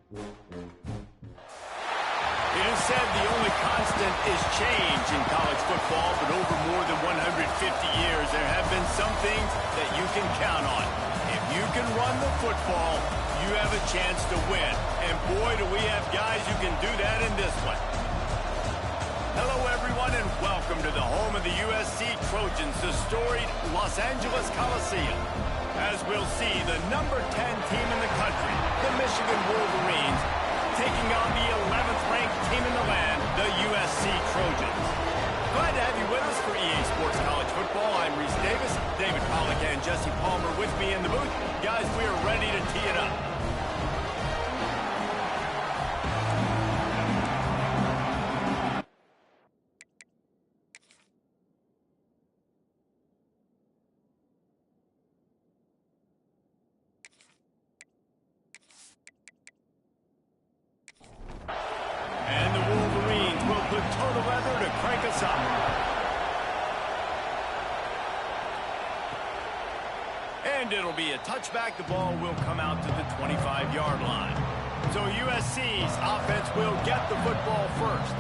It is said the only constant is change in college football, but over more than 150 years, there have been some things that you can count on. If you can run the football, you have a chance to win. And boy, do we have guys who can do that in this one. Hello, everyone, and welcome to the home of the USC Trojans, the storied Los Angeles Coliseum. As we'll see, the number 10 team in the country, the Michigan Wolverines, taking on the 11th ranked team in the land, the USC Trojans. Glad to have you with us for EA Sports College Football. I'm Reese Davis, David Pollack and Jesse Palmer with me in the booth. Guys, we are ready to tee it up. And the Wolverines will put toe to leather to crank us up. And it'll be a touchback. The ball will come out to the 25-yard line. So USC's offense will get the football first.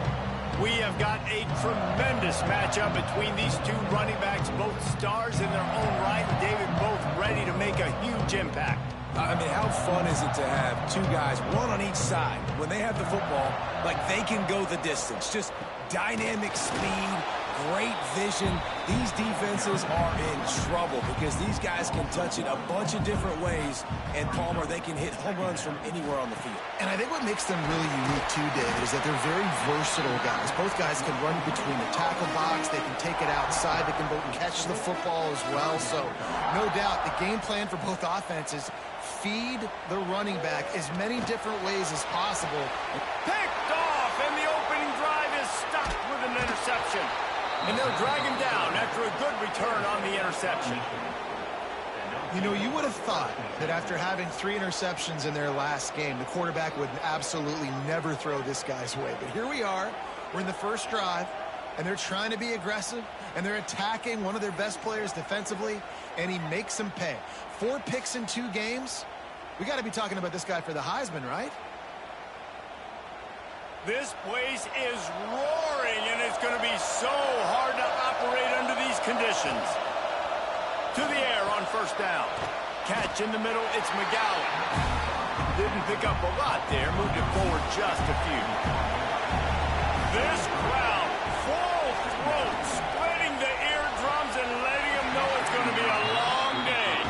We have got a tremendous matchup between these two running backs, both stars in their own right, and David, both ready to make a huge impact. I mean, how fun is it to have two guys, one on each side, when they have the football, like they can go the distance. Just dynamic speed, great vision. These defenses are in trouble because these guys can touch it a bunch of different ways, and Palmer, they can hit home runs from anywhere on the field. And I think what makes them really unique too, David, is that they're very versatile guys. Both guys can run between the tackle box, they can take it outside, they can both catch the football as well. So no doubt the game plan for both offenses, feed the running back as many different ways as possible. Picked off, and the opening drive is stopped with an interception. And they'll drag him down after a good return on the interception. You know, you would have thought that after having 3 interceptions in their last game, the quarterback would absolutely never throw this guy's way. But here we are. We're in the first drive, and they're trying to be aggressive, and they're attacking one of their best players defensively, and he makes them pay. 4 picks in 2 games. We got to be talking about this guy for the Heisman, right? This place is roaring, and it's going to be so hard to operate under these conditions. To the air on first down. Catch in the middle, it's McGowan. Didn't pick up a lot there, moved it forward just a few. This crowd, full throat, splitting the eardrums and letting them know it's going to be a long day.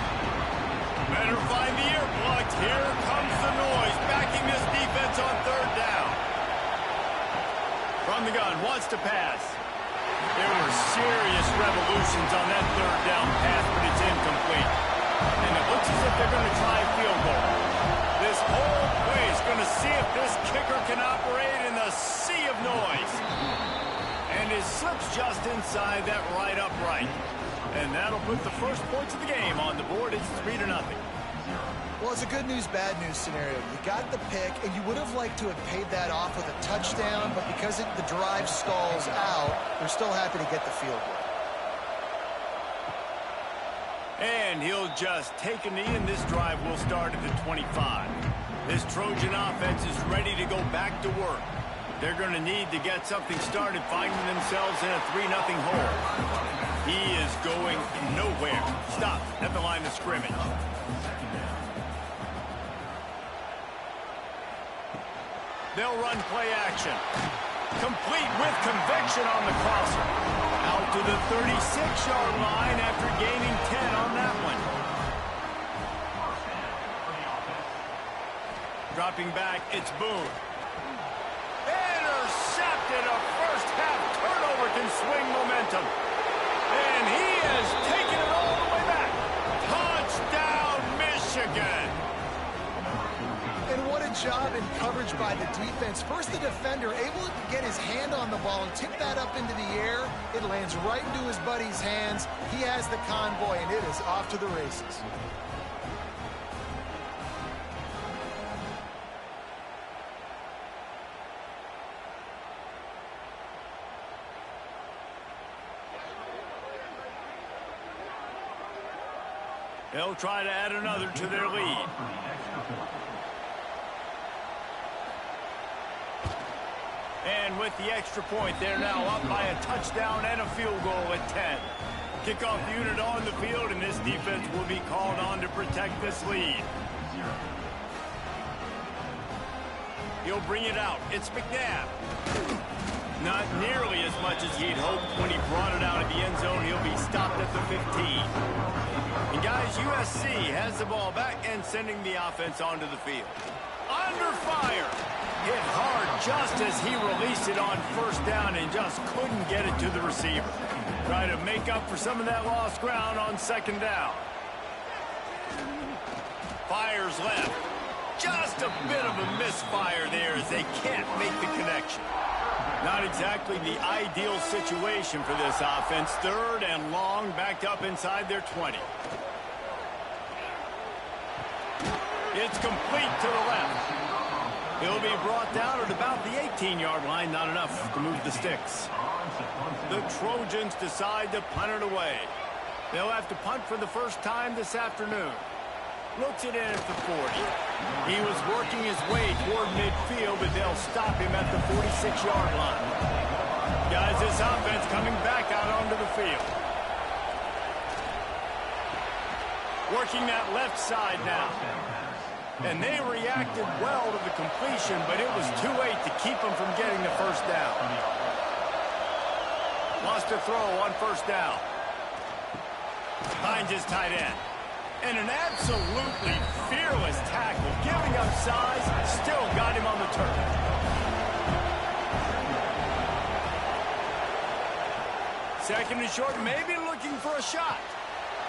Better find the earplugs. Here comes the noise, backing this defense on third down. From the gun, wants to pass. There were serious revolutions on that third down pass, but it's incomplete. And it looks as if they're going to try a field goal. This whole place going to see if this kicker can operate in the sea of noise. And it slips just inside that right upright. And that'll put the first points of the game on the board. It's 3-0. Well, it's a good news, bad news scenario. You got the pick, and you would have liked to have paid that off with a touchdown, but because the drive stalls out, they're still happy to get the field goal. And he'll just take a knee, and this drive will start at the 25. This Trojan offense is ready to go back to work. They're going to need to get something started, finding themselves in a 3-0 hole. He is going nowhere. Stop at the line of scrimmage. They'll run play action. Complete with conviction on the crosser. Out to the 36-yard line after gaining 10 on that one. Dropping back, it's Boone. Intercepted. A first-half turnover can swing momentum. And he has taken it all the way back. Touchdown, Michigan. And what a job in coverage by the defense. First, the defender able to get his hand on the ball and tip that up into the air. It lands right into his buddy's hands. He has the convoy, and it is off to the races. They'll try to add another to their lead. And with the extra point, they're now up by a touchdown and a field goal at 10. Kickoff unit on the field, and this defense will be called on to protect this lead. He'll bring it out. It's McNabb. Not nearly as much as he'd hoped when he brought it out of the end zone. He'll be stopped at the 15. And guys, USC has the ball back and sending the offense onto the field. Under fire. Hit hard just as he released it on first down and just couldn't get it to the receiver. Try to make up for some of that lost ground on second down. Fires left. Just a bit of a misfire there as they can't make the connection. Not exactly the ideal situation for this offense. Third and long, backed up inside their 20. It's complete to the left. He'll be brought down at about the 18-yard line. Not enough to move the sticks. The Trojans decide to punt it away. They'll have to punt for the first time this afternoon. Looks it in at the 40. He was working his way toward midfield, but they'll stop him at the 46-yard line. Guys, this offense coming back out onto the field. Working that left side now. And they reacted well to the completion, but it was too late to keep them from getting the first down. Lost a throw on first down. Finds his tight end. And an absolutely fearless tackle, giving up size, still got him on the turf. Second and short, maybe looking for a shot.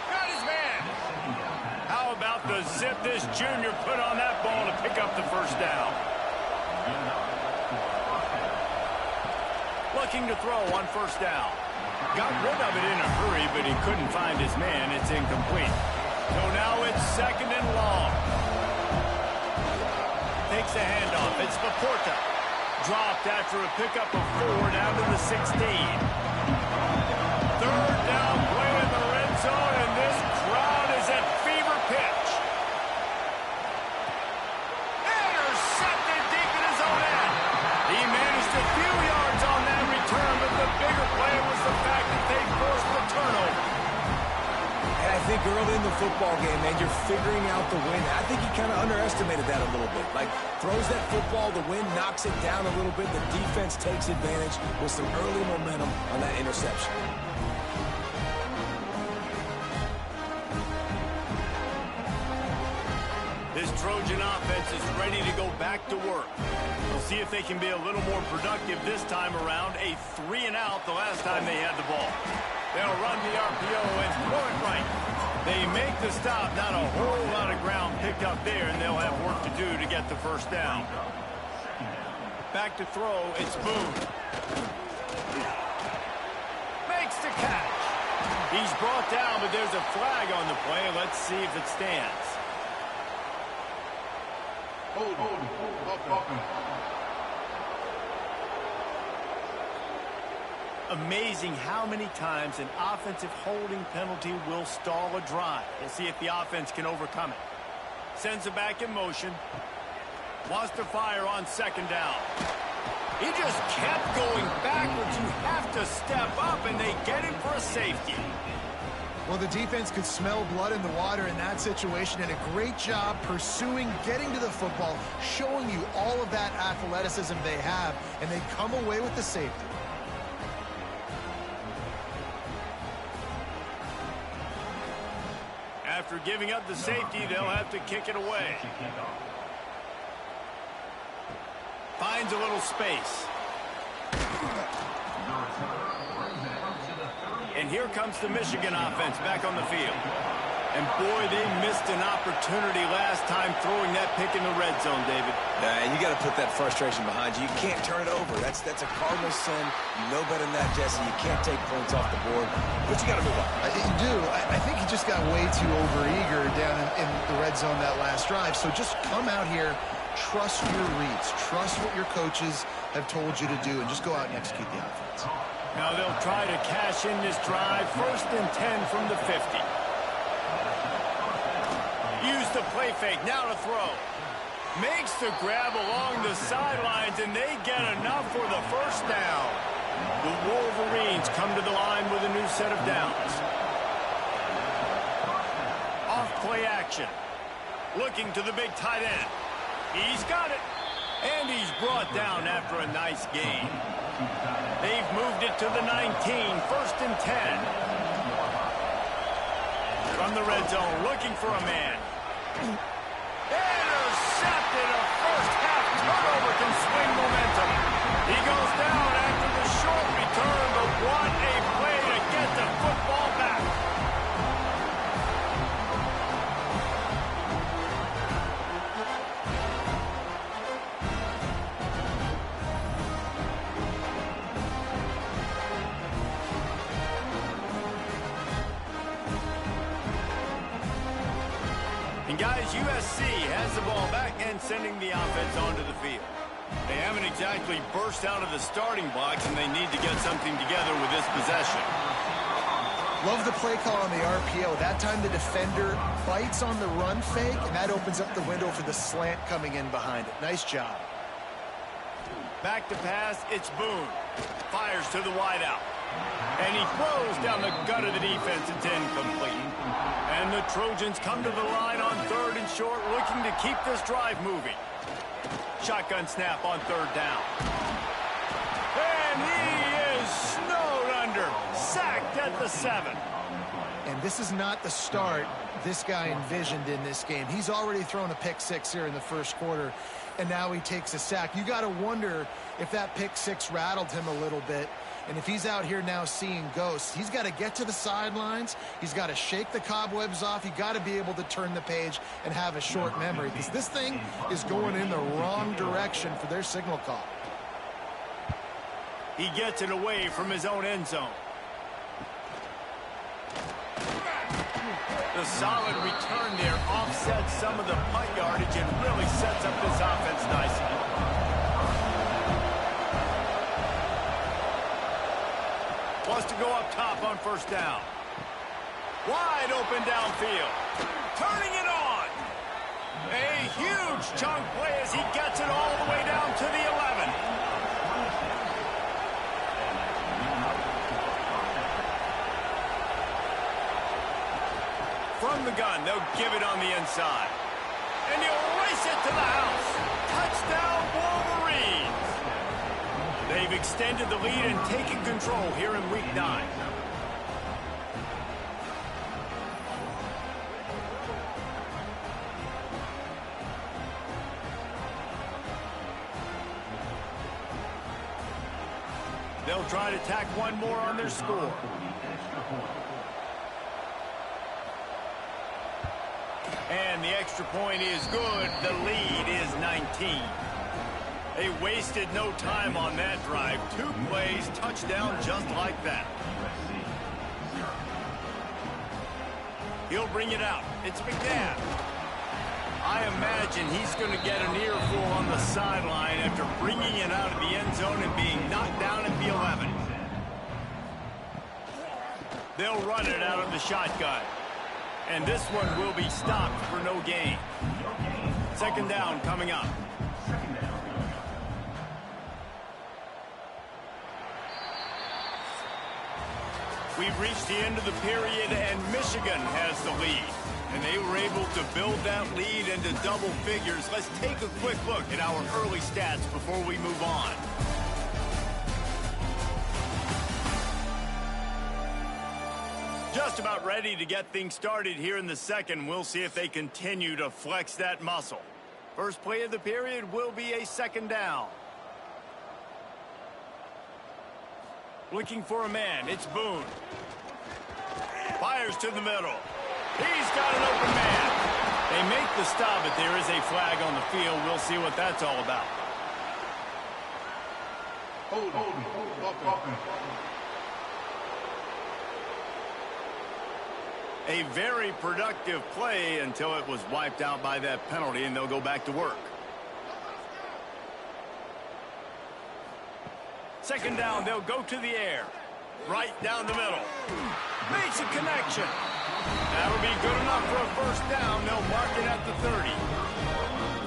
Got his man. How about the zip this junior put on that ball to pick up the first down? Looking to throw on first down. Got rid of it in a hurry, but he couldn't find his man. It's incomplete. So now it's second and long. Takes the handoff. It's Laporta. Dropped after a pickup of 4 down to the 16. Third down play in the red zone, and this crowd is at fever pitch. Intercepted deep in his own end. He managed a few yards on that return, but the bigger play was the fact that they forced the turnover. And I think early in the football game, man, you're figuring out the wind. I think he kind of underestimated that a little bit. Like, throws that football, the wind knocks it down a little bit. The defense takes advantage with some early momentum on that interception. This Trojan offense is ready to go back to work. We'll see if they can be a little more productive this time around. A 3-and-out the last time they had the ball. They'll run the RPO and throw it right. They make the stop. Not a whole lot of ground picked up there, and they'll have work to do to get the first down. Back to throw. It's Boone. Makes the catch. He's brought down, but there's a flag on the play. Let's see if it stands. Amazing how many times an offensive holding penalty will stall a drive. We'll see if the offense can overcome it. Sends it back in motion. Wants to fire on second down. He just kept going backwards. You have to step up, and they get him for a safety. Well, the defense could smell blood in the water in that situation, and a great job pursuing, getting to the football, showing you all of that athleticism they have, and they come away with the safety. After giving up the safety, they'll have to kick it away. Finds a little space. And here comes the Michigan offense back on the field. And boy, they missed an opportunity last time throwing that pick in the red zone, David. And you got to put that frustration behind you. You can't turn it over. That's a cardinal sin. You know better than that, Jesse. You can't take points off the board. But you got to move on. You do. I think he just got way too overeager down in the red zone that last drive. So just come out here, trust your reads, trust what your coaches have told you to do, and just go out and execute the offense. Now they'll try to cash in this drive. 1st and 10 from the 50. Use the play fake. Now to throw. Makes the grab along the sidelines, and they get enough for the first down. The Wolverines come to the line with a new set of downs. Off play action. Looking to the big tight end. He's got it. And he's brought down after a nice gain. They've moved it to the 19, 1st and 10. From the red zone, looking for a man. Intercepted. A first half turnover can swing momentum. He goes down after the short return, but what a play to get the football back. And guys, USC has the ball back and sending the offense onto the field. They haven't exactly burst out of the starting blocks, and they need to get something together with this possession. Love the play call on the RPO. That time the defender bites on the run fake, and that opens up the window for the slant coming in behind it. Nice job. Back to pass, it's Boone. Fires to the wideout. And he throws down the gut of the defense. It's incomplete. And the Trojans come to the line on 3rd and short, looking to keep this drive moving. Shotgun snap on 3rd down. And he is snowed under. Sacked at the 7. And this is not the start this guy envisioned in this game. He's already thrown a pick 6 here in the first quarter, and now he takes a sack. You got to wonder if that pick 6 rattled him a little bit. And if he's out here now seeing ghosts, he's got to get to the sidelines. He's got to shake the cobwebs off. You got to be able to turn the page and have a short memory, because this thing is going in the wrong direction for their signal call. He gets it away from his own end zone. The solid return there offsets some of the punt yardage and really sets up this offense nicely. Wants to go up top on 1st down. Wide open downfield. Turning it on. A huge chunk play as he gets it all the way down to the 11. From the gun, they'll give it on the inside. And he'll race it to the house. Touchdown, Wolverines. They've extended the lead and taken control here in Week 9. They'll try to tack one more on their score. And the extra point is good. The lead is 19. They wasted no time on that drive. 2 plays, touchdown just like that. He'll bring it out. It's McNabb. I imagine he's going to get an earful on the sideline after bringing it out of the end zone and being knocked down at the 11. They'll run it out of the shotgun. And this one will be stopped for no gain. 2nd down coming up. We've reached the end of the period, and Michigan has the lead. And they were able to build that lead into double figures. Let's take a quick look at our early stats before we move on. Just about ready to get things started here in the second. We'll see if they continue to flex that muscle. First play of the period will be a 2nd down. Looking for a man. It's Boone. Fires to the middle. He's got an open man. They make the stop, but there is a flag on the field. We'll see what that's all about. Hold. A very productive play until it was wiped out by that penalty, and they'll go back to work. 2nd down, they'll go to the air. Right down the middle. Makes a That'll be good enough for a first down. They'll mark it at the 30.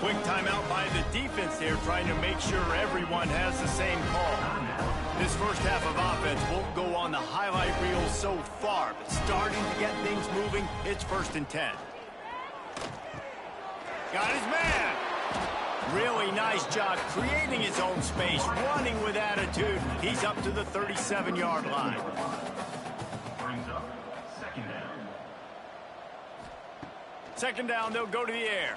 Quick timeout by the defense there, trying to make sure everyone has the same call. This first half of offense won't go on the highlight reel so far, but starting to get things moving, it's 1st and 10. Got his man. Really nice job creating his own space, running with attitude. He's up to the 37-yard line. Brings up 2nd down. 2nd down, they'll go to the air.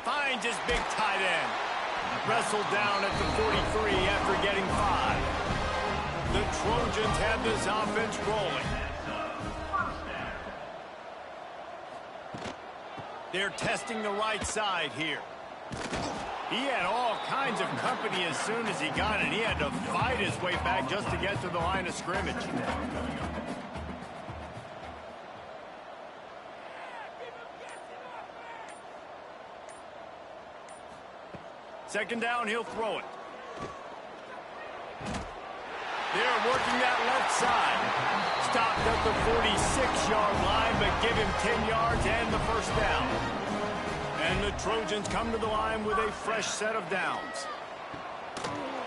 Finds his big tight end. Wrestled down at the 43 after getting 5. The Trojans have this offense rolling. They're testing the right side here. He had all kinds of company as soon as he got it. He had to fight his way back just to get to the line of scrimmage. 2nd down, he'll throw it. They're working that left side. Stopped at the 46-yard line, but give him 10 yards and the 1st down. And the Trojans come to the line with a fresh set of downs.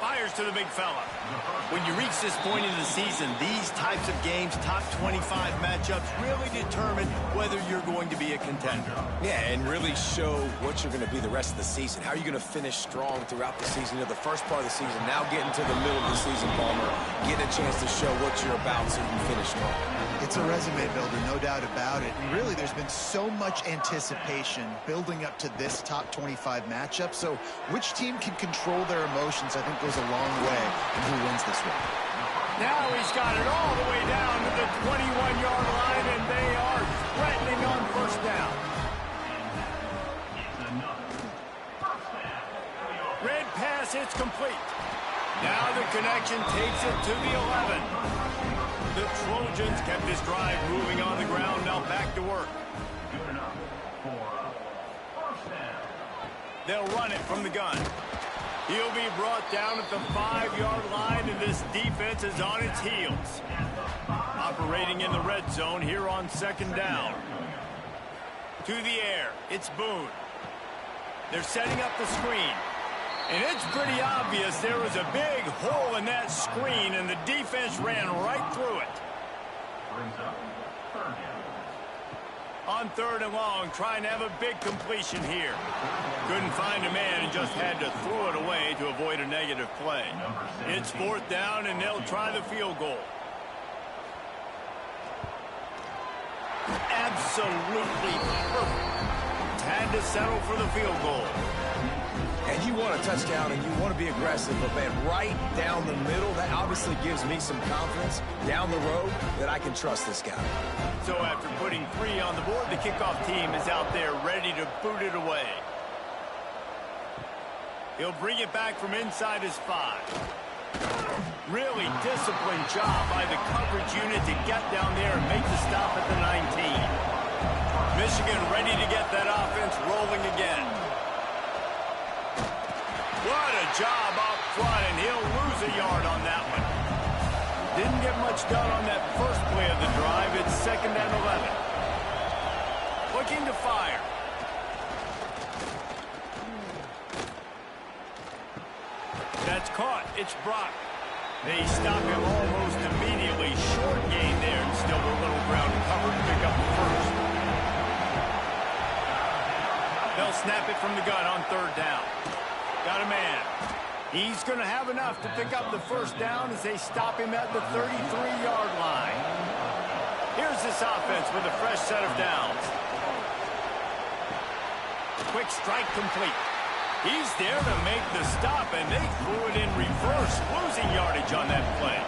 Fires to the big fella. When you reach this point in the season, these types of games, top 25 matchups, really determine whether you're going to be a contender. Yeah, and really show what you're going to be the rest of the season. How are you going to finish strong throughout the season? You know, the first part of the season, now getting to the middle of the season, Palmer, getting a chance to show what you're about so you can finish strong. It's a resume builder, no doubt about it. And really, there's been so much anticipation building up to this top 25 matchup. So which team can control their emotions, I think, goes a long way in who wins this one. Now he's got it all the way down to the 21-yard line, and they are threatening on 1st down. Red pass, it's complete. Now the connection takes it to the 11. The Trojans kept this drive moving on the ground, now back to work. Good enough for 1st down. They'll run it from the gun. He'll be brought down at the 5-yard line, and this defense is on its heels. Operating in the red zone here on 2nd down. To the air, it's Boone. They're setting up the screen. And it's pretty obvious there was a big hole in that screen, and the defense ran right through it. Brings up 3rd down. On 3rd and long, trying to have a big completion here. Couldn't find a man and just had to throw it away to avoid a negative play. It's 4th down, and they'll try the field goal. Absolutely perfect. Had to settle for the field goal. And you want a touchdown and you want to be aggressive, but man, right down the middle, that obviously gives me some confidence down the road that I can trust this guy. So after putting 3 on the board, the kickoff team is out there ready to boot it away. He'll bring it back from inside his 5. Really disciplined job by the coverage unit to get down there and make the stop at the 19. Michigan ready to get that offense rolling again. What a job up front, and he'll lose a yard on that one. Didn't get much done on that first play of the drive. It's 2nd and 11. Looking to fire. That's caught. It's Brock. They stop him almost immediately. Short gain there, and still a little ground cover to pick up the 1st. They'll snap it from the gun on 3rd down. Got a man. He's going to have enough to pick up the 1st down as they stop him at the 33-yard line. Here's this offense with a fresh set of downs. Quick strike complete. He's there to make the stop, and they threw it in reverse, losing yardage on that play.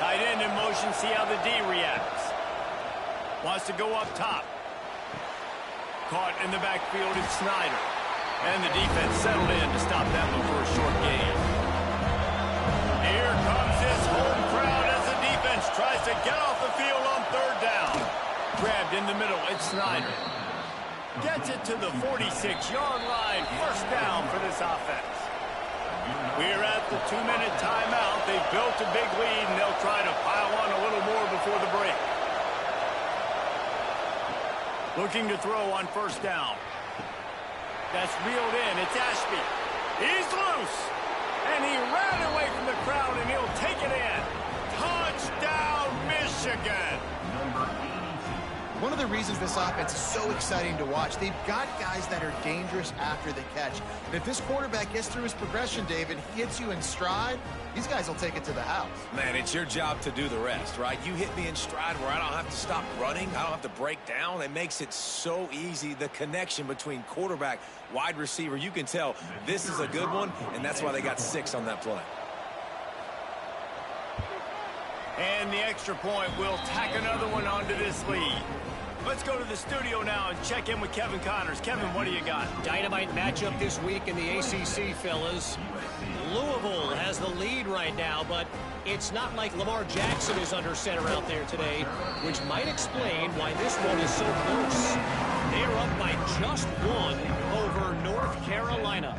Tight end in motion, see how the D reacts. Wants to go up top. Caught in the backfield, it's Snyder. And the defense settled in to stop that one for a short gain. Here comes this home crowd as the defense tries to get off the field on 3rd down. Grabbed in the middle, it's Snyder. Gets it to the 46-yard line. 1st down for this offense. We're at the 2-minute timeout. They've built a big lead, and they'll try to pile on a little more before the break. Looking to throw on first down. That's reeled in. It's Ashby. He's loose. And he ran away from the crowd, and he'll take it in. Touchdown, Michigan. One of the reasons this offense is so exciting to watch, they've got guys that are dangerous after the catch. And if this quarterback gets through his progression, David, he hits you in stride, these guys will take it to the house. Man, it's your job to do the rest, right? You hit me in stride where I don't have to stop running. I don't have to break down. It makes it so easy. The connection between quarterback, wide receiver, you can tell this is a good one, and that's why they got 6 on that play. And the extra point will tack another one onto this lead. Let's go to the studio now and check in with Kevin Connors. Kevin, what do you got? Dynamite matchup this week in the ACC, fellas. Louisville has the lead right now, but it's not like Lamar Jackson is under center out there today, which might explain why this one is so close. They're up by just 1 over North Carolina.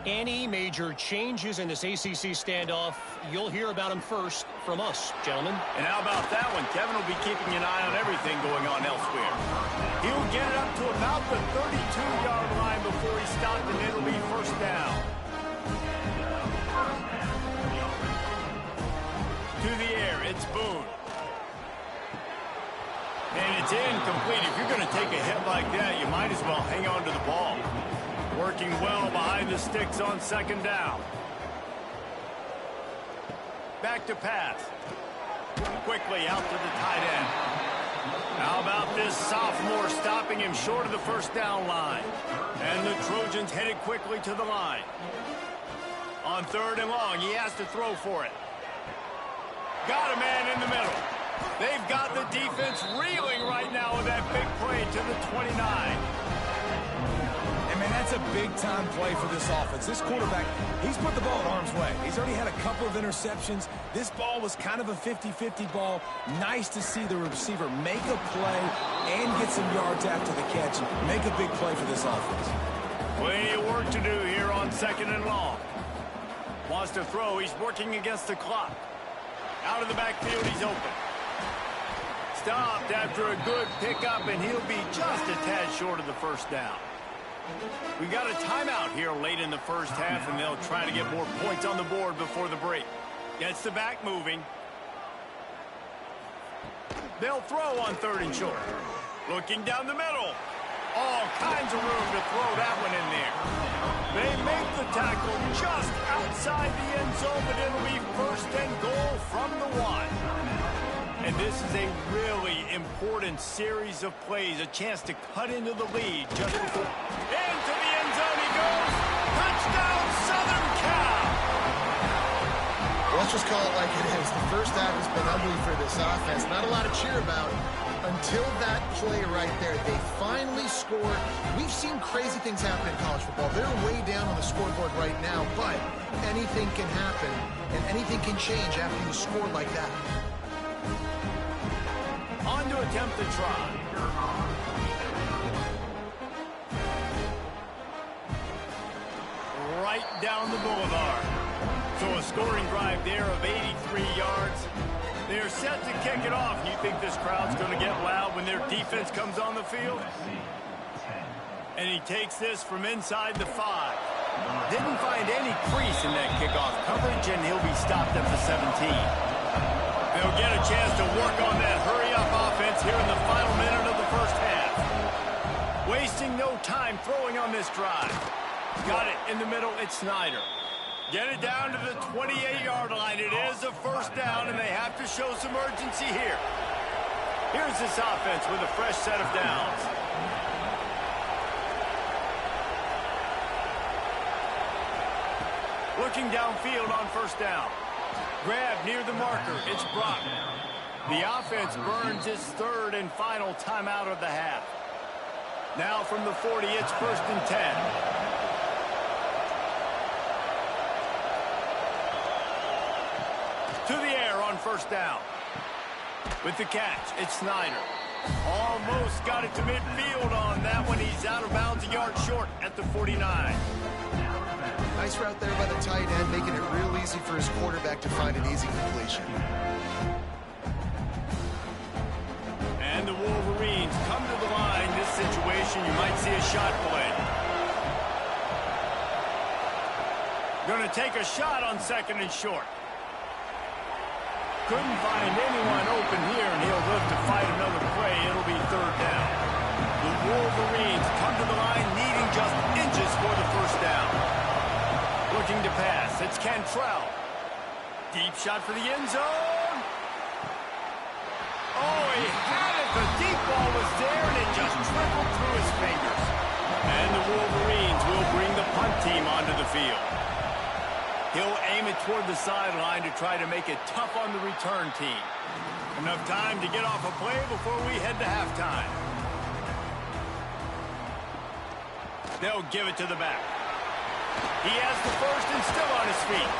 Any major changes in this ACC standoff, you'll hear about them first from us, gentlemen. And how about that one? Kevin will be keeping an eye on everything going on elsewhere. He'll get it up to about the 32-yard line before he stopped, and it'll be first down. To the air, it's Boone. And it's incomplete. If you're going to take a hit like that, you might as well hang on to the ball. Working well behind the sticks on second down. Back to pass. Quickly out to the tight end. How about this sophomore stopping him short of the first down line? And the Trojans headed quickly to the line. On 3rd and long, he has to throw for it. Got a man in the middle. They've got the defense reeling right now with that big play to the 29. Man, that's a big-time play for this offense. This quarterback, he's put the ball in harm's way. He's already had a couple of interceptions. This ball was kind of a 50-50 ball. Nice to see the receiver make a play and get some yards after the catch. Make a big play for this offense. Plenty of work to do here on 2nd and long. Wants to throw. He's working against the clock. Out of the backfield, he's open. Stopped after a good pickup, and he'll be just a tad short of the first down. We got a timeout here late in the first half, and they'll try to get more points on the board before the break. Gets the back moving. They'll throw on 3rd and short. Looking down the middle. All kinds of room to throw that one in there. They make the tackle just outside the end zone, but it'll be 1st and goal from the 1. And this is a really important series of plays, a chance to cut into the lead just before. Into the end zone he goes. Touchdown, Southern Cal. Let's just call it like it is. The first half has been ugly for this offense. Not a lot to cheer about until that play right there. They finally scored. We've seen crazy things happen in college football. They're way down on the scoreboard right now, but anything can happen, and anything can change after you score like that. On to attempt the try. Right down the boulevard. So a scoring drive there of 83 yards. They're set to kick it off. You think this crowd's going to get loud when their defense comes on the field? And he takes this from inside the 5. Didn't find any crease in that kickoff coverage, and he'll be stopped at the 17. They'll get a chance to work on that hurry-up offense here in the final minute of the first half. Wasting no time throwing on this drive. Got it in the middle. It's Snyder. Get it down to the 28-yard line. It is a first down, and they have to show some urgency here. Here's this offense with a fresh set of downs. Looking downfield on first down. Grab near the marker. It's Brock. The offense burns its 3rd and final timeout of the half. Now from the 40, it's 1st and 10. To the air on first down. With the catch, it's Snyder. Almost got it to midfield on that one. He's out of bounds a yard short at the 49. Nice route there by the tight end, making it real easy for his quarterback to find an easy completion. And the Wolverines come to the line. This formation, you might see a shot play. Going to take a shot on 2nd and short. Couldn't find anyone open here, and he'll live to fight another play. It'll be 3rd down. The Wolverines come to the line needing just inches for the 1st down. Looking to pass. It's Cantrell. Deep shot for the end zone. Oh, he had it. The deep ball was there, and it just trickled through his fingers. And the Wolverines will bring the punt team onto the field. He'll aim it toward the sideline to try to make it tough on the return team. Enough time to get off a play before we head to halftime. They'll give it to the back. He has the 1st and still on his feet.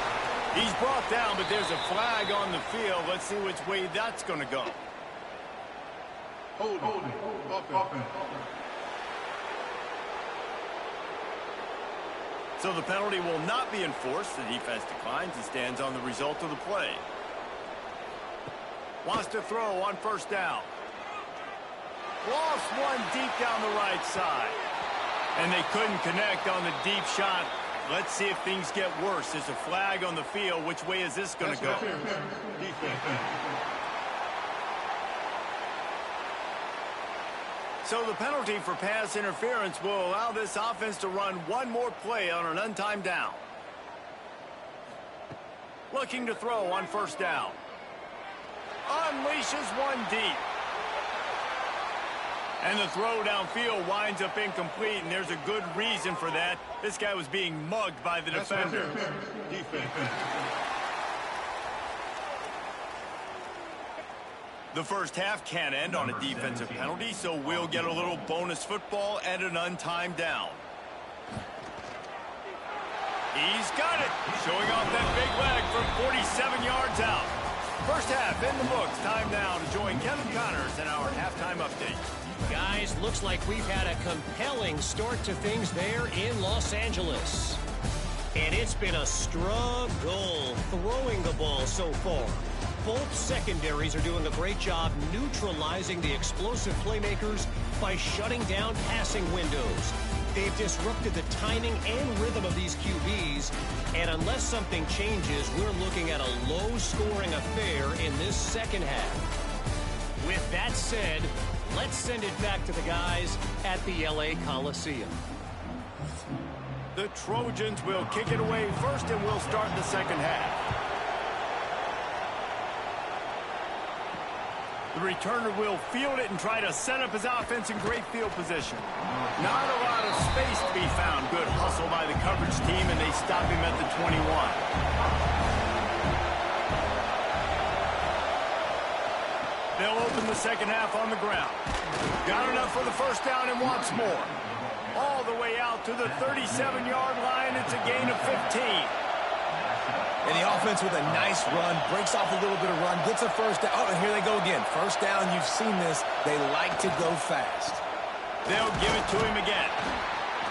He's brought down, but there's a flag on the field. Let's see which way that's going to go. Hold it. So the penalty will not be enforced. The defense declines and stands on the result of the play. Wants to throw on 1st down. Lost one deep down the right side. And they couldn't connect on the deep shot. Let's see if things get worse. There's a flag on the field. Which way is this going to go? So the penalty for pass interference will allow this offense to run one more play on an untimed down. Looking to throw on 1st down. Unleashes one deep. And the throw downfield winds up incomplete, and there's a good reason for that. This guy was being mugged by the defender. The 1st half can't end on a defensive penalty, so we'll get a little bonus football and an untimed down. He's got it, showing off that big leg from 47 yards out. 1st half in the books. Time now to join Kevin Connors in our halftime update. Guys, looks like we've had a compelling start to things there in Los Angeles. And it's been a struggle throwing the ball so far. Both secondaries are doing a great job neutralizing the explosive playmakers by shutting down passing windows. They've disrupted the timing and rhythm of these QBs, and unless something changes, we're looking at a low-scoring affair in this 2nd half. With that said, let's send it back to the guys at the LA Coliseum. The Trojans will kick it away first, and we'll start the 2nd half. The returner will field it and try to set up his offense in great field position. Not a lot of space to be found. Good hustle by the coverage team, and they stop him at the 21. They'll open the 2nd half on the ground. Got enough for the 1st down and wants more. All the way out to the 37-yard line. It's a gain of 15. And the offense with a nice run, breaks off a little bit of run, gets a 1st down. Oh, and here they go again. 1st down, you've seen this. They like to go fast. They'll give it to him again.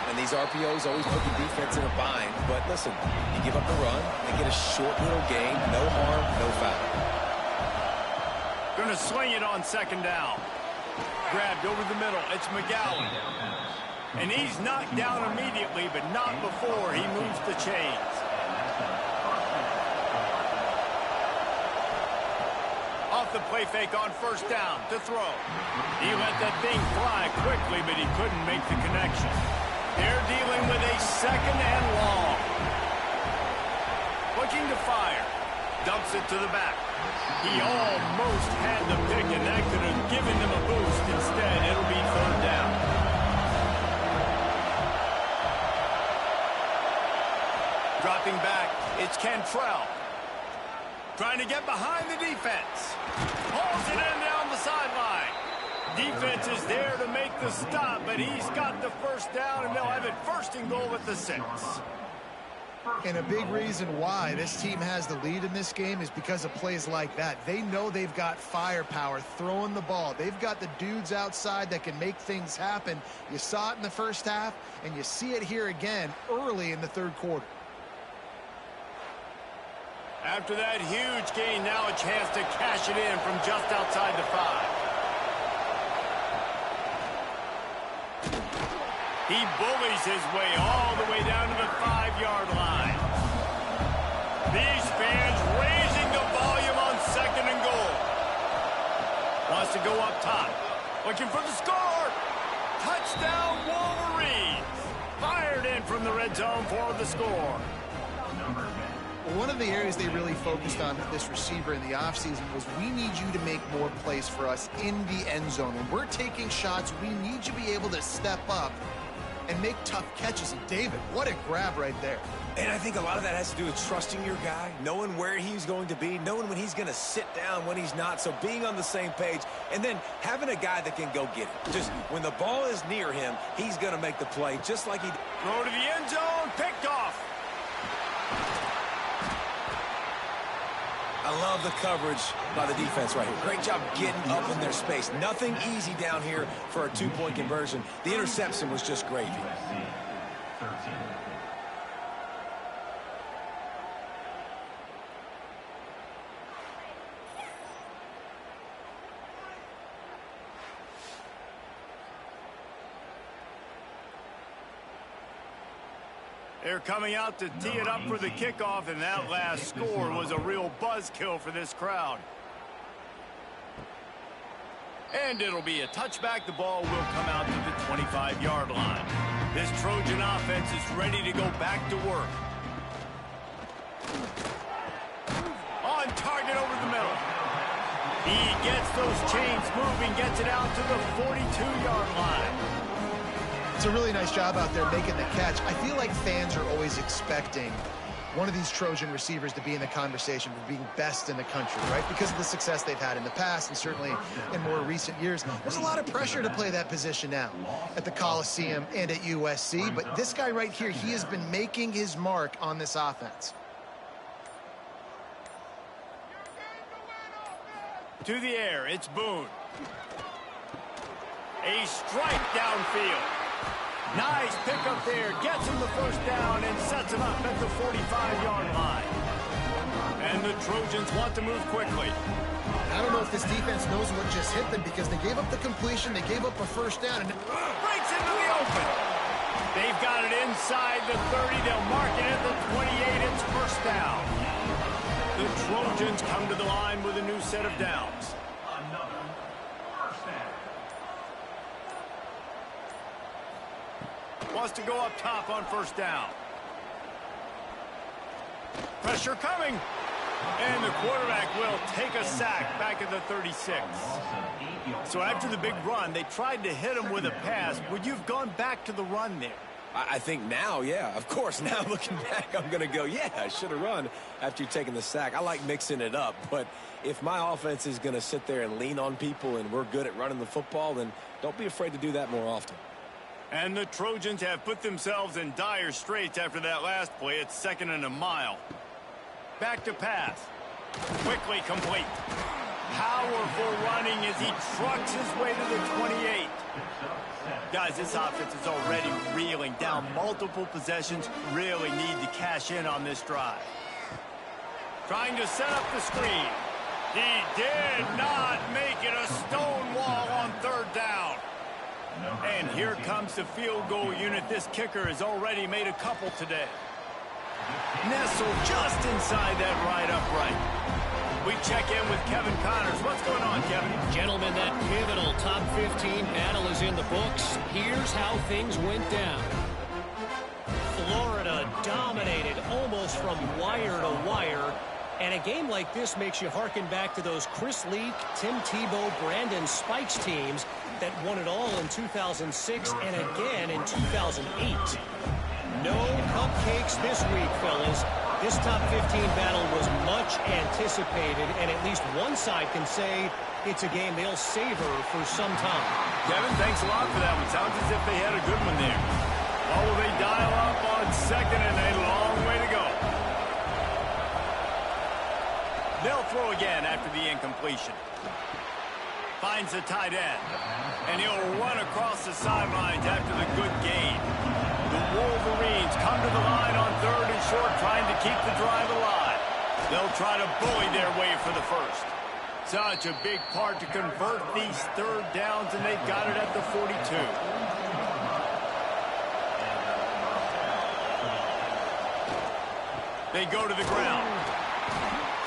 And these RPOs always put the defense in a bind. But listen, you give up the run, they get a short little gain, no harm, no foul. Going to swing it on 2nd down. Grabbed over the middle. It's McGowan. And he's knocked down immediately, but not before he moves the chains. Off the play fake on 1st down to throw. He let that thing fly quickly, but he couldn't make the connection. They're dealing with a 2nd and long. Looking to fire. Dumps it to the back. He almost had the pick, and that could have given them a boost. Instead, it'll be 3rd down. Dropping back, it's Cantrell. Trying to get behind the defense. Hauls it in down the sideline. Defense is there to make the stop, but he's got the 1st down, and they'll have it 1st and goal at the 6. And a big reason why this team has the lead in this game is because of plays like that. They know they've got firepower throwing the ball. They've got the dudes outside that can make things happen. You saw it in the 1st half, and you see it here again early in the 3rd quarter. After that huge gain, now a chance to cash it in from just outside the 5. He bullies his way all the way down to the 5-yard line. These fans raising the volume on 2nd and goal. Wants to go up top. Looking for the score. Touchdown, Wolverines. Fired in from the red zone for the score. One of the areas they really focused on with this receiver in the offseason was we need you to make more plays for us in the end zone. When we're taking shots, we need you to be able to step up and make tough catches. And David, what a grab right there. And I think a lot of that has to do with trusting your guy, knowing where he's going to be, knowing when he's going to sit down, when he's not. So being on the same page, and then having a guy that can go get it. Just when the ball is near him, he's going to make the play just like he did. Throw to the end zone, picked off. I love the coverage by the defense right here. Great job getting up in their space. Nothing easy down here for a 2-point conversion. The interception was just gravy. USC 13. They're coming out to tee it up for the kickoff, and that last score was a real buzzkill for this crowd. And it'll be a touchback. The ball will come out to the 25-yard line. This Trojan offense is ready to go back to work. On target over the middle. He gets those chains moving, gets it out to the 42-yard line. It's a really nice job out there making the catch. I feel like fans are always expecting one of these Trojan receivers to be in the conversation for being best in the country, right? Because of the success they've had in the past and certainly in more recent years. There's a lot of pressure to play that position now at the Coliseum and at USC. But this guy right here, he has been making his mark on this offense. To the air, it's Boone. A strike downfield. Nice pickup there, gets him the first down and sets him up at the 45-yard line. And the Trojans want to move quickly. I don't know if this defense knows what just hit them because they gave up the completion, they gave up a first down, and breaks into the open. They've got it inside the 30. They'll mark it at the 28. It's first down. The Trojans come to the line with a new set of downs. Wants to go up top on first down. Pressure coming. And the quarterback will take a sack back at the 36. So after the big run, they tried to hit him with a pass. Would you have gone back to the run there? I think now, yeah. Of course, now looking back, I'm going to go, yeah, I should have run after you've taken the sack. I like mixing it up. But if my offense is going to sit there and lean on people and we're good at running the football, then don't be afraid to do that more often. And the Trojans have put themselves in dire straits after that last play. It's 2nd and a mile. Back to pass. Quickly complete. Powerful running as he trucks his way to the 28. Guys, this offense is already reeling down multiple possessions. Really need to cash in on this drive. Trying to set up the screen. He did not make it a stone wall on 3rd down. And here comes the field goal unit. This kicker has already made a couple today. Nestled just inside that right upright. We check in with Kevin Connors. What's going on, Kevin? Gentlemen, that pivotal top 15 battle is in the books. Here's how things went down. Florida dominated almost from wire to wire. And a game like this makes you harken back to those Chris Leak, Tim Tebow, Brandon Spikes teams that won it all in 2006 and again in 2008. No cupcakes this week, fellas. This top 15 battle was much anticipated, and at least one side can say it's a game they'll savor for some time. Kevin, thanks a lot for that one. Sounds as if they had a good one there. Or will they dial up on 2nd and a long way to go? They'll throw again after the incompletion. Finds the tight end. And he'll run across the sidelines after the good gain. The Wolverines come to the line on 3rd and short, trying to keep the drive alive. They'll try to bully their way for the first. Such a big part to convert these 3rd downs, and they've got it at the 42. They go to the ground.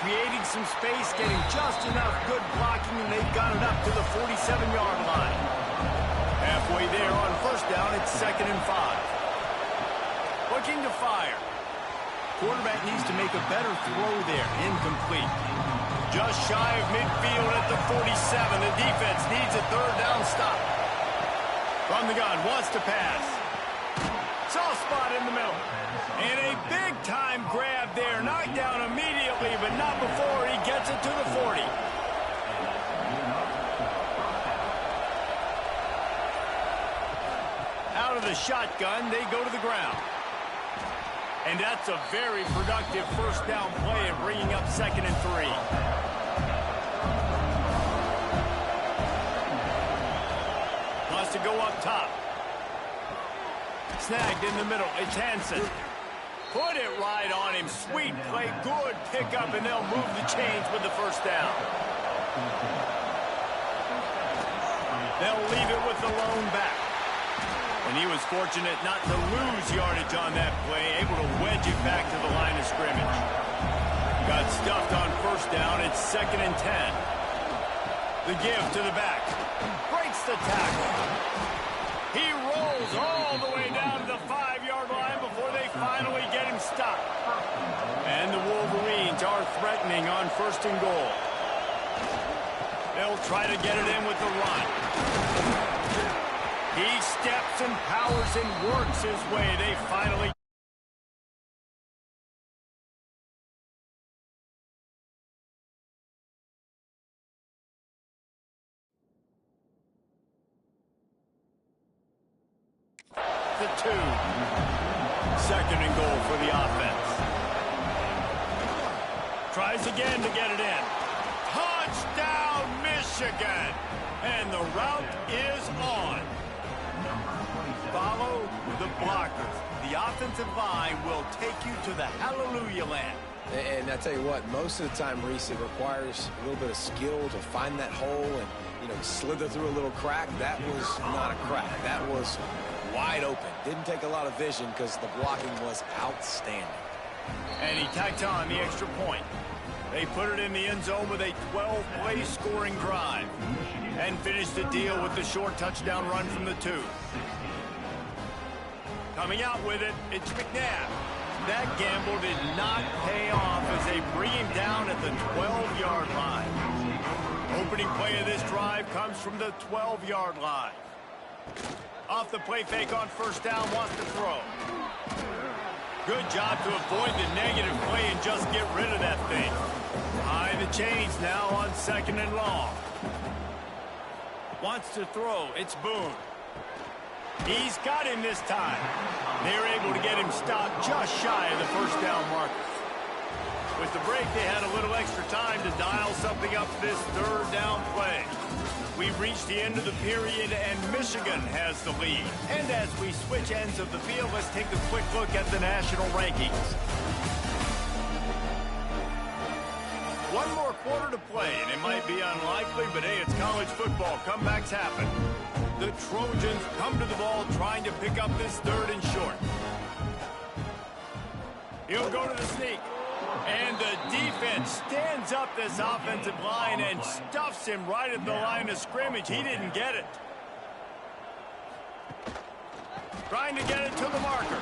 Creating some space, getting just enough good blocking, and they've got it up to the 47-yard line. Halfway there on first down, it's 2nd and 5. Looking to fire. Quarterback needs to make a better throw there. Incomplete. Just shy of midfield at the 47. The defense needs a 3rd down stop. From the gun, wants to pass. Soft spot in the middle. And a big-time grab there. Knocked down immediately, but not before he gets it to the 40. Out of the shotgun, they go to the ground. And that's a very productive first down play and bringing up 2nd and 3. Wants to go up top. Snagged in the middle. It's Hansen. Put it right on him. Sweet play. Good pickup, and they'll move the chains with the first down. They'll leave it with the lone back. And he was fortunate not to lose yardage on that play, able to wedge it back to the line of scrimmage. Got stuffed on first down. It's 2nd and 10. The give to the back. Breaks the tackle. He rolls all the way down to the 5-yard line before they finally get him stopped. And the Wolverines are threatening on 1st and goal. They'll try to get it in with the run. He steps and powers and works his way. They finally... the 2. 2nd and goal for the offense. Tries again to get it in. Touchdown, Michigan! And the route is on. Follow the blockers. The offensive line will take you to the hallelujah land. And I tell you what, most of the time, Reese, it requires a little bit of skill to find that hole and, slither through a little crack. That was not a crack. That was wide open. Didn't take a lot of vision because the blocking was outstanding. And he tacked on the extra point. They put it in the end zone with a 12-play scoring drive and finished the deal with the short touchdown run from the 2. Coming out with it, it's McNabb. That gamble did not pay off as they bring him down at the 12-yard line. Opening play of this drive comes from the 12-yard line. Off the play fake on first down, wants to throw. Good job to avoid the negative play and just get rid of that thing. High the chains now on 2nd and long. Wants to throw. It's Boone. He's got him this time. They're able to get him stopped just shy of the first down marker. With the break, they had a little extra time to dial something up for this 3rd down play. We've reached the end of the period, and Michigan has the lead. And as we switch ends of the field, let's take a quick look at the national rankings. One more quarter to play, and it might be unlikely, but hey, it's college football. Comebacks happen. The Trojans come to the ball trying to pick up this 3rd and short. He'll go to the sneak. And the defense stands up this offensive line and stuffs him right at the line of scrimmage. He didn't get it. Trying to get it to the marker.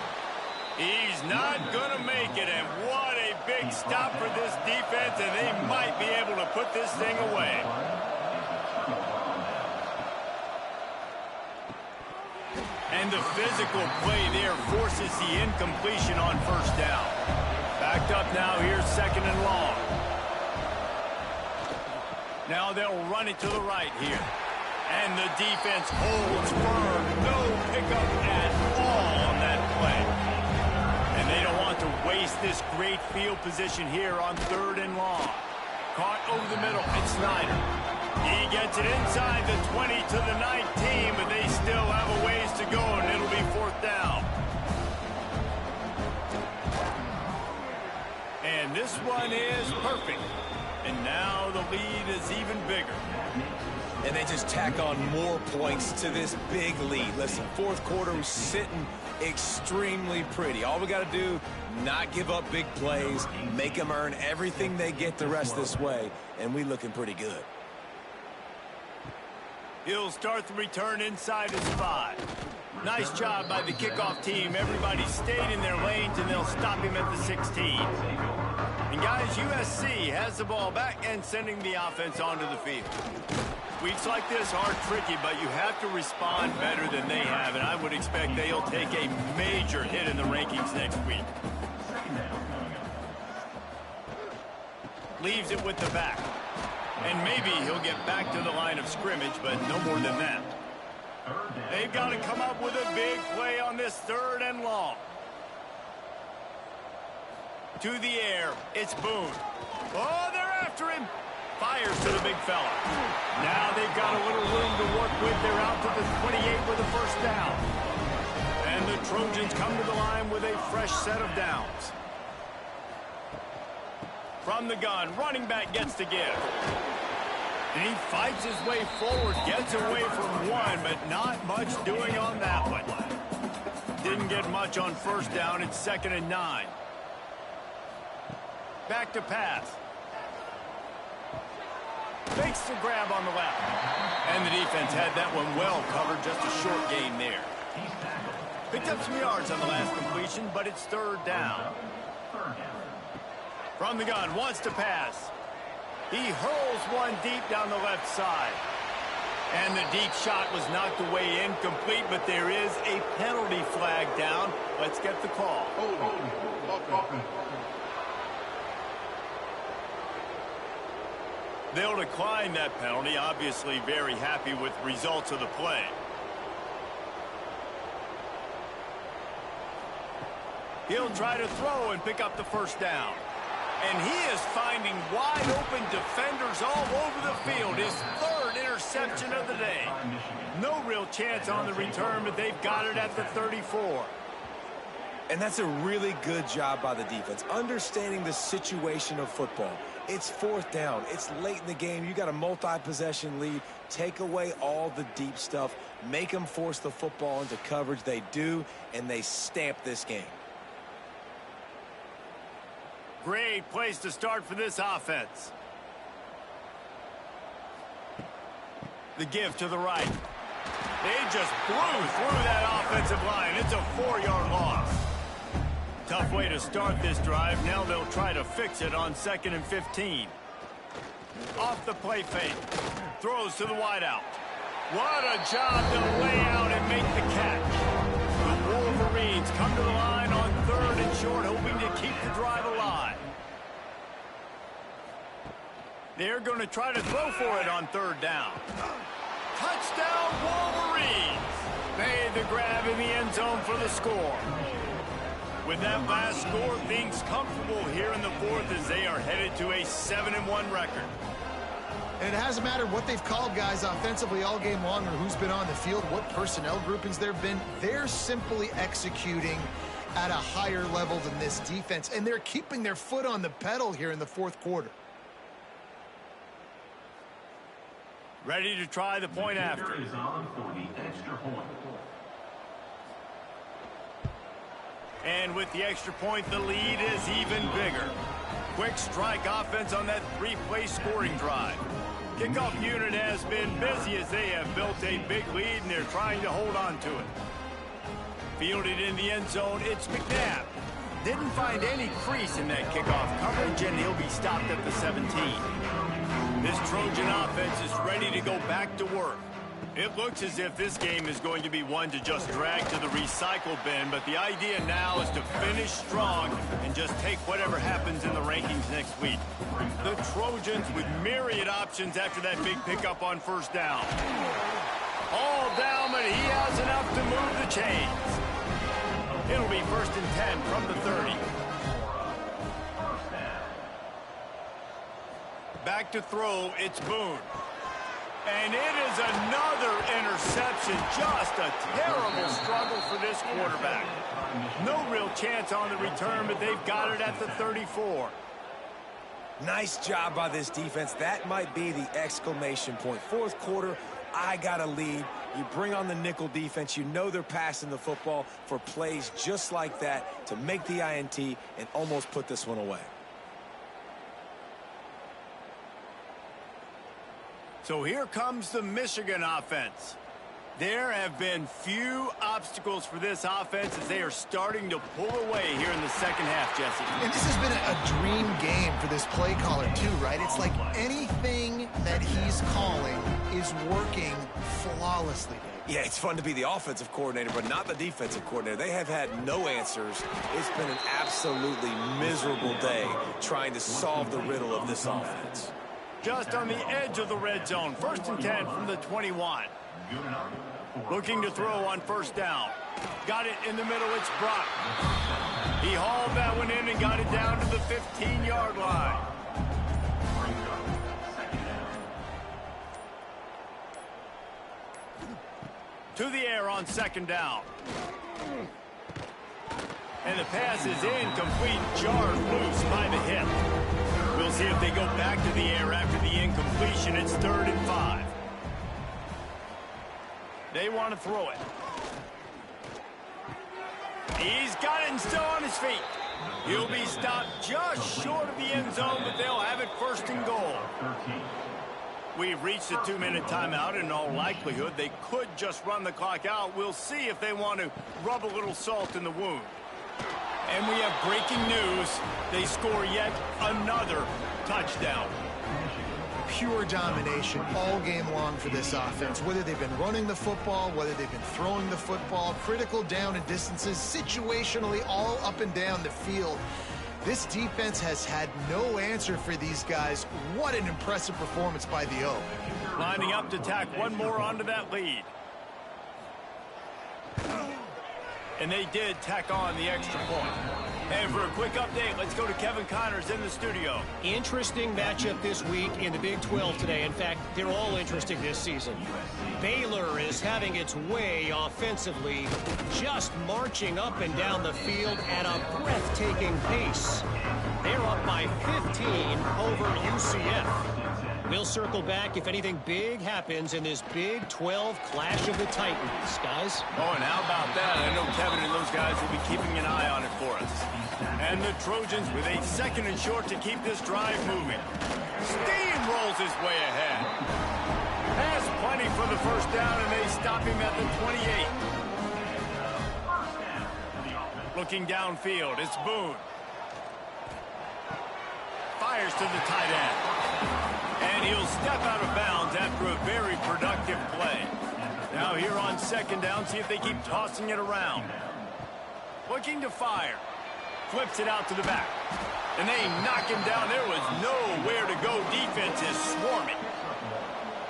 He's not going to make it, and what a big stop for this defense, and they might be able to put this thing away. And the physical play there forces the incompletion on first down. Backed up now, here's 2nd and long. Now they'll run it to the right here. And the defense holds firm. No pickup at all on that play. And they don't want to waste this great field position here on 3rd and long. Caught over the middle, it's Snyder. He gets it inside the 20 to the 19, but they still have a ways to go, and it'll be 4th down. And this one is perfect. And now the lead is even bigger. and they just tack on more points to this big lead. Listen, fourth quarter was sitting extremely pretty. All we got to do, not give up big plays, make them earn everything they get the rest this way, and we looking pretty good. He'll start the return inside his 5. Nice job by the kickoff team. Everybody stayed in their lanes, and they'll stop him at the 16. And guys, USC has the ball back and sending the offense onto the field. Weeks like this are tricky, but you have to respond better than they have, and I would expect they'll take a major hit in the rankings next week. Leaves it with the back. And maybe he'll get back to the line of scrimmage, but no more than that. They've got to come up with a big play on this 3rd and long. To the air, it's Boone. Oh, they're after him. Fires to the big fella. Now they've got a little room to work with. They're out to the 28 with a first down. And the Trojans come to the line with a fresh set of downs. From the gun, running back gets to give. And he fights his way forward, gets away from one, but not much doing on that one. Didn't get much on first down. It's 2nd and 9. Back to pass. Makes the grab on the left. And the defense had that one well covered, just a short gain there. Picked up some yards on the last completion, but it's 3rd down. From the gun, wants to pass. He hurls one deep down the left side. And the deep shot was knocked away incomplete, but there is a penalty flag down. Let's get the call. They'll decline that penalty, obviously very happy with the results of the play. He'll try to throw and pick up the first down. And he is finding wide-open defenders all over the field. His 3rd interception of the day. No real chance on the return, but they've got it at the 34. And that's a really good job by the defense, understanding the situation of football. It's 4th down. It's late in the game. You got a multi-possession lead. Take away all the deep stuff. Make them force the football into coverage. They do, and they stamp this game. Great place to start for this offense. The give to the right. They just blew through that offensive line. It's a 4-yard loss. Tough way to start this drive. Now they'll try to fix it on 2nd and 15. Off the play fake. Throws to the wideout. What a job to lay out and make the catch. The Wolverines come to the line on 3rd and short, hoping to keep the drive alive. They're going to try to throw for it on 3rd down. Touchdown, Wolverines! Made the grab in the end zone for the score. With that last score, things comfortable here in the 4th as they are headed to a 7-1 record. And it hasn't mattered what they've called guys offensively all game long or who's been on the field, what personnel groupings there have been. They're simply executing at a higher level than this defense, and they're keeping their foot on the pedal here in the 4th quarter. Ready to try the point after. And with the extra point, the lead is even bigger. Quick strike offense on that 3-play scoring drive. Kickoff unit has been busy as they have built a big lead, and they're trying to hold on to it. Fielded in the end zone, it's McNabb. Didn't find any crease in that kickoff coverage, and he'll be stopped at the 17. This Trojan offense is ready to go back to work. It looks as if this game is going to be one to just drag to the recycle bin, but the idea now is to finish strong and just take whatever happens in the rankings next week. The Trojans with myriad options after that big pickup on first down. All down, but he has enough to move the chains. It'll be 1st and 10 from the 30. Back to throw, it's Boone. And it is another interception. Just a terrible struggle for this quarterback. No real chance on the return, but they've got it at the 34. Nice job by this defense. That might be the exclamation point. Fourth quarter, I got a lead. You bring on the nickel defense. You know they're passing the football for plays just like that to make the INT and almost put this one away. So here comes the Michigan offense. There have been few obstacles for this offense as they are starting to pull away here in the second half, Jesse. And this has been a dream game for this play caller too, right? It's like anything that he's calling is working flawlessly. Yeah, it's fun to be the offensive coordinator, but not the defensive coordinator. They have had no answers. It's been an absolutely miserable day trying to solve the riddle of this offense. Just on the edge of the red zone. 1st and 10 from the 21. Looking to throw on first down. Got it in the middle. It's Brock. He hauled that one in and got it down to the 15-yard line. To the air on 2nd down. And the pass is incomplete, jarred loose by the hip. We'll see if they go back to the air after the incompletion. It's 3rd and 5. They want to throw it. He's got it and still on his feet. He'll be stopped just short of the end zone, but they'll have it 1st and goal. We've reached a 2-minute timeout. In all likelihood, they could just run the clock out. We'll see if they want to rub a little salt in the wound. And we have breaking news. They score yet another touchdown. Pure domination all game long for this offense. Whether they've been running the football, whether they've been throwing the football, critical down and distances, situationally all up and down the field. This defense has had no answer for these guys. What an impressive performance by the O. Lining up to tack one more onto that lead. And they did tack on the extra point. And for a quick update, let's go to Kevin Connors in the studio. Interesting matchup this week in the Big 12 today. In fact, they're all interesting this season. Baylor is having its way offensively, just marching up and down the field at a breathtaking pace. They're up by 15 over UCF. We'll circle back if anything big happens in this Big 12 clash of the Titans, guys. Oh, and how about that? I know Kevin and those guys will be keeping an eye on it for us. And the Trojans with a 2nd and short to keep this drive moving. Steamrolls his way ahead. Has plenty for the 1st down, and they stop him at the 28. Looking downfield, it's Boone. Fires to the tight end. And he'll step out of bounds after a very productive play. Now here on 2nd down, see if they keep tossing it around. Looking to fire. Flips it out to the back. And they knock him down. There was nowhere to go. Defense is swarming.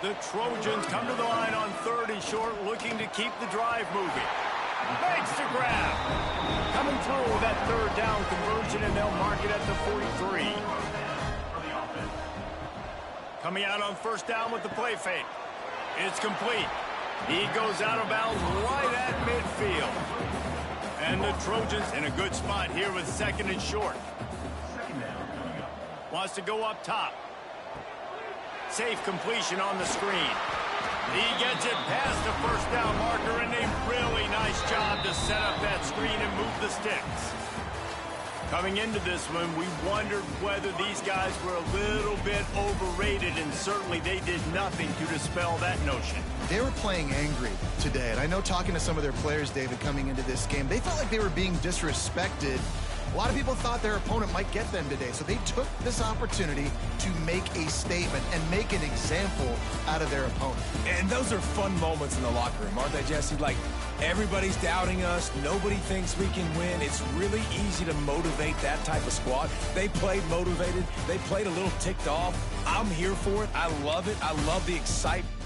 The Trojans come to the line on 3rd and short, looking to keep the drive moving. Makes the grab. Coming through that 3rd down conversion, and they'll mark it at the 43. Coming out on 1st down with the play fake. It's complete. He goes out of bounds right at midfield. And the Trojans in a good spot here with 2nd and short. Wants to go up top. Safe completion on the screen. He gets it past the 1st down marker, and a really nice job to set up that screen and move the sticks. Coming into this one, we wondered whether these guys were a little bit overrated, and certainly they did nothing to dispel that notion. They were playing angry today, and I know talking to some of their players, David, coming into this game, they felt like they were being disrespected. A lot of people thought their opponent might get them today, so they took this opportunity to make a statement and make an example out of their opponent. And those are fun moments in the locker room, aren't they, Jesse? Like, everybody's doubting us. Nobody thinks we can win. It's really easy to motivate that type of squad. They played motivated. They played a little ticked off. I'm here for it. I love it. I love the excitement.